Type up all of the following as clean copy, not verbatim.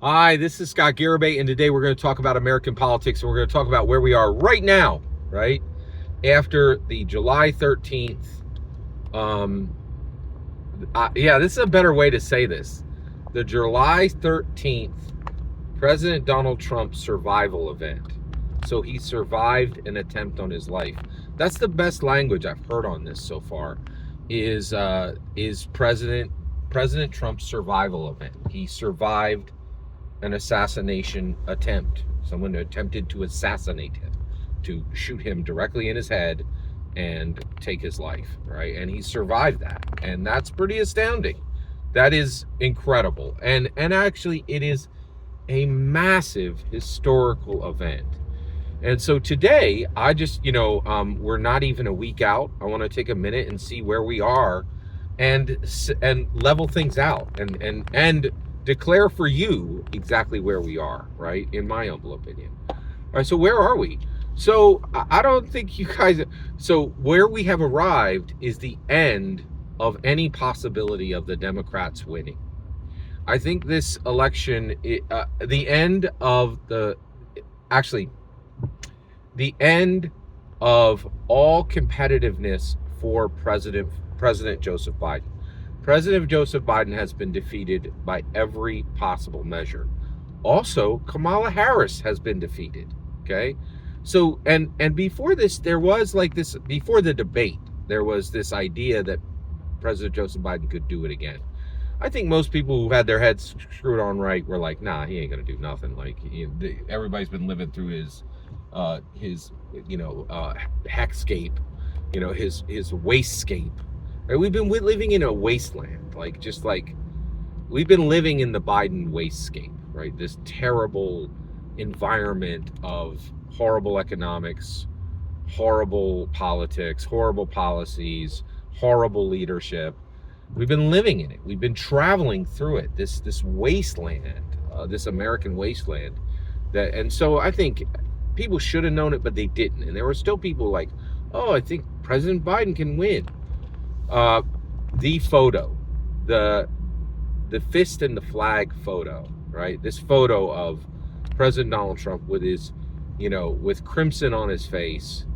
Hi, this is Scott Garibay, and today we're going to talk about American politics, and we're going to talk about where we are right now, right after the July 13th. Um, this is a better way to say this. The July 13th President Donald Trump survival event. So he survived an attempt on his life. That's the best language I've heard on this so far. Is President Trump's survival event? He survived an assassination attempt. Someone attempted to assassinate him, to shoot him directly in his head and take his life, right? And he survived that. And that's pretty astounding. That is incredible. And actually it is a massive historical event. And so today, I just, we're not even a week out. I want to take a minute and see where we are and level things out and declare for you exactly where we are, right? In my humble opinion. All right, so where are we? So I don't think you guys, so where we have arrived is the end of any possibility of the Democrats winning. I think this election, the end of the end of all competitiveness for President Joseph Biden. President Joseph Biden has been defeated by every possible measure. Also, Kamala Harris has been defeated. Okay, so and before this, before the debate, there was this idea that President Joseph Biden could do it again. I think most people who had their heads screwed on right were like, nah, he ain't gonna do nothing. Like everybody's been living through his hexscape, his wastescape. Right? We've been living in a wasteland, we've been living in the Biden wastescape, right? This terrible environment of horrible economics, horrible politics, horrible policies, horrible leadership. We've been living in it. We've been traveling through it. This wasteland, this American wasteland. And so I think people should have known it, but they didn't. And there were still people like, oh, I think President Biden can win. The photo, the fist and the flag photo, right? This photo of President Donald Trump with his, with crimson on his face,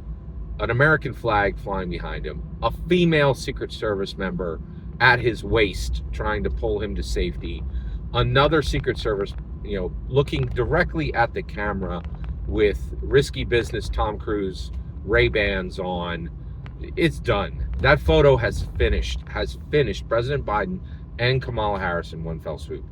an American flag flying behind him, a female Secret Service member at his waist trying to pull him to safety, another Secret Service, looking directly at the camera with risky business Tom Cruise Ray-Bans on. It's done. That photo has finished President Biden and Kamala Harris in one fell swoop.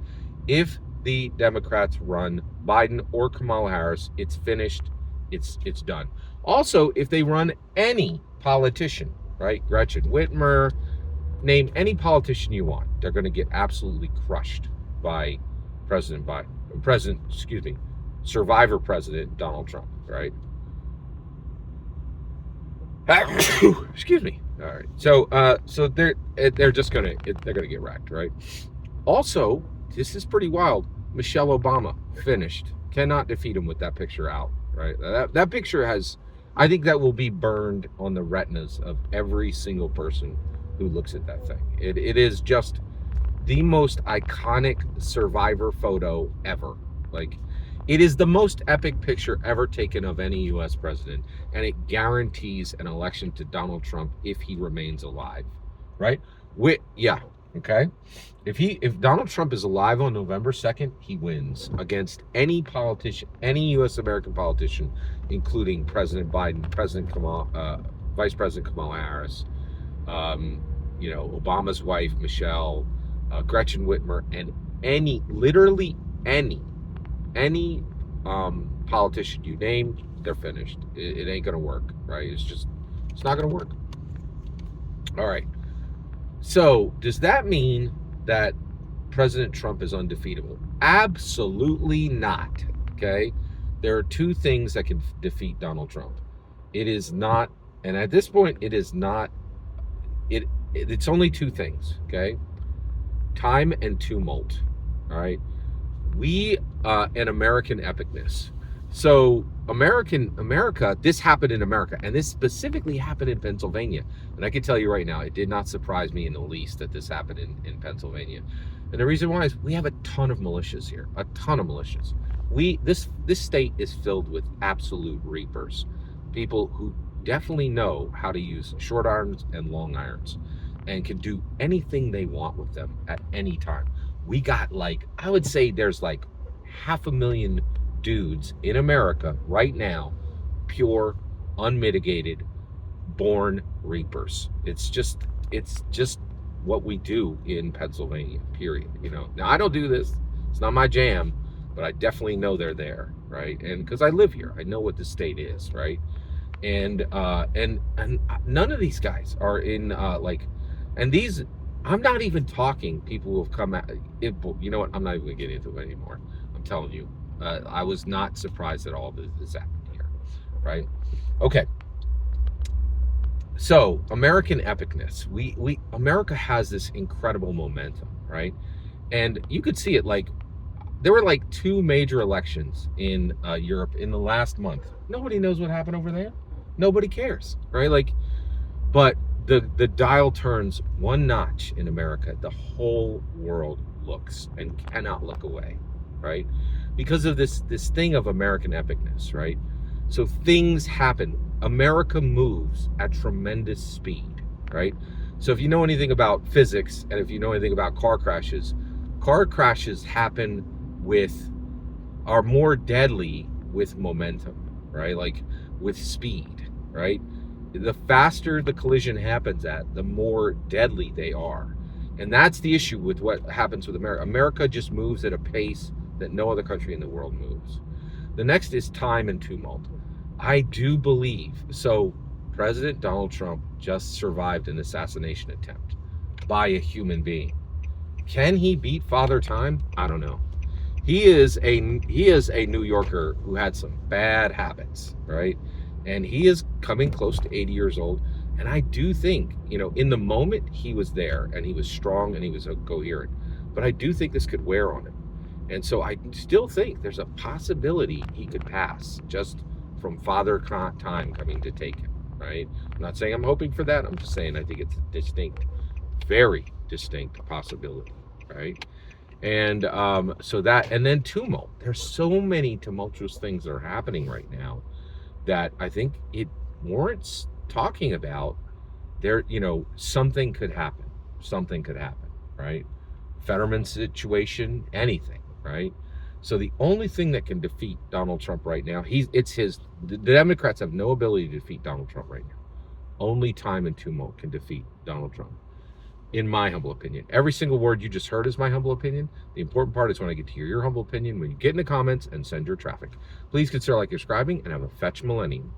If the Democrats run Biden or Kamala Harris, it's finished. It's done. Also, if they run any politician, right? Gretchen Whitmer, name any politician you want, they're going to get absolutely crushed by survivor President Donald Trump, right? Excuse me. All right. So they're just gonna get wrecked, right? Also, this is pretty wild. Michelle Obama finished. Cannot defeat him with that picture out, right? That picture I think that will be burned on the retinas of every single person who looks at that thing. It is just the most iconic survivor photo ever. It is the most epic picture ever taken of any U.S. president, and it guarantees an election to Donald Trump if he remains alive, right? Okay. If Donald Trump is alive on November 2nd, he wins against any politician, any U.S. American politician, including President Biden, Vice President Kamala Harris, Obama's wife Michelle, Gretchen Whitmer, and literally any politician you name, they're finished. It ain't gonna work, right? It's not gonna work. All right. So does that mean that President Trump is undefeatable? Absolutely not. Okay. There are two things that can defeat Donald Trump. It is not, and at this point, it is not. It's only two things. Okay. Time and tumult. All right. We an American epicness. So America, this happened in America, and this specifically happened in Pennsylvania. And I can tell you right now, it did not surprise me in the least that this happened in Pennsylvania. And the reason why is we have a ton of militias here, a ton of militias. This state is filled with absolute reapers, people who definitely know how to use short arms and long irons, and can do anything they want with them at any time. We got like, I would say there's like 500,000 dudes in America right now, pure, unmitigated, born reapers. It's just what we do in Pennsylvania, period. Now I don't do this, it's not my jam, but I definitely know they're there, right? And because I live here, I know what the state is, right? And none of these guys are in and these, I'm not even talking people who have come out. You know what? I'm not even gonna get into it anymore. I'm telling you, I was not surprised at all that this happened here, right? Okay. So American epicness, America has this incredible momentum, right? And you could see it, like there were like 2 major elections in Europe in the last month. Nobody knows what happened over there. Nobody cares, right? Like, but the dial turns 1 notch in America. The whole world looks and cannot look away, right? Because of this thing of American epicness, right? So things happen. America moves at tremendous speed, right? So if you know anything about physics, and if you know anything about car crashes happen are more deadly with momentum, right? Like with speed, right? The faster the collision happens at, the more deadly they are. And that's the issue with what happens with America. America just moves at a pace that no other country in the world moves. The next is time and tumult. I do believe, so President Donald Trump just survived an assassination attempt by a human being. Can he beat Father Time? I don't know. He is a New Yorker who had some bad habits, right? And he is coming close to 80 years old. And I do think, in the moment he was there and he was strong and he was coherent. But I do think this could wear on him. And so I still think there's a possibility he could pass just from Father Time coming to take him, right? I'm not saying I'm hoping for that. I'm just saying I think it's a distinct, very distinct possibility, right? And so that, and then tumult. There's so many tumultuous things that are happening right now that I think it warrants talking about. There, something could happen. Something could happen, right? Fetterman situation, anything, right? So the only thing that can defeat Donald Trump right now, the Democrats have no ability to defeat Donald Trump right now. Only time and tumult can defeat Donald Trump, in my humble opinion. Every single word you just heard is my humble opinion. The important part is when I get to hear your humble opinion, when you get in the comments and send your traffic. Please consider subscribing, and have a fetch millennium.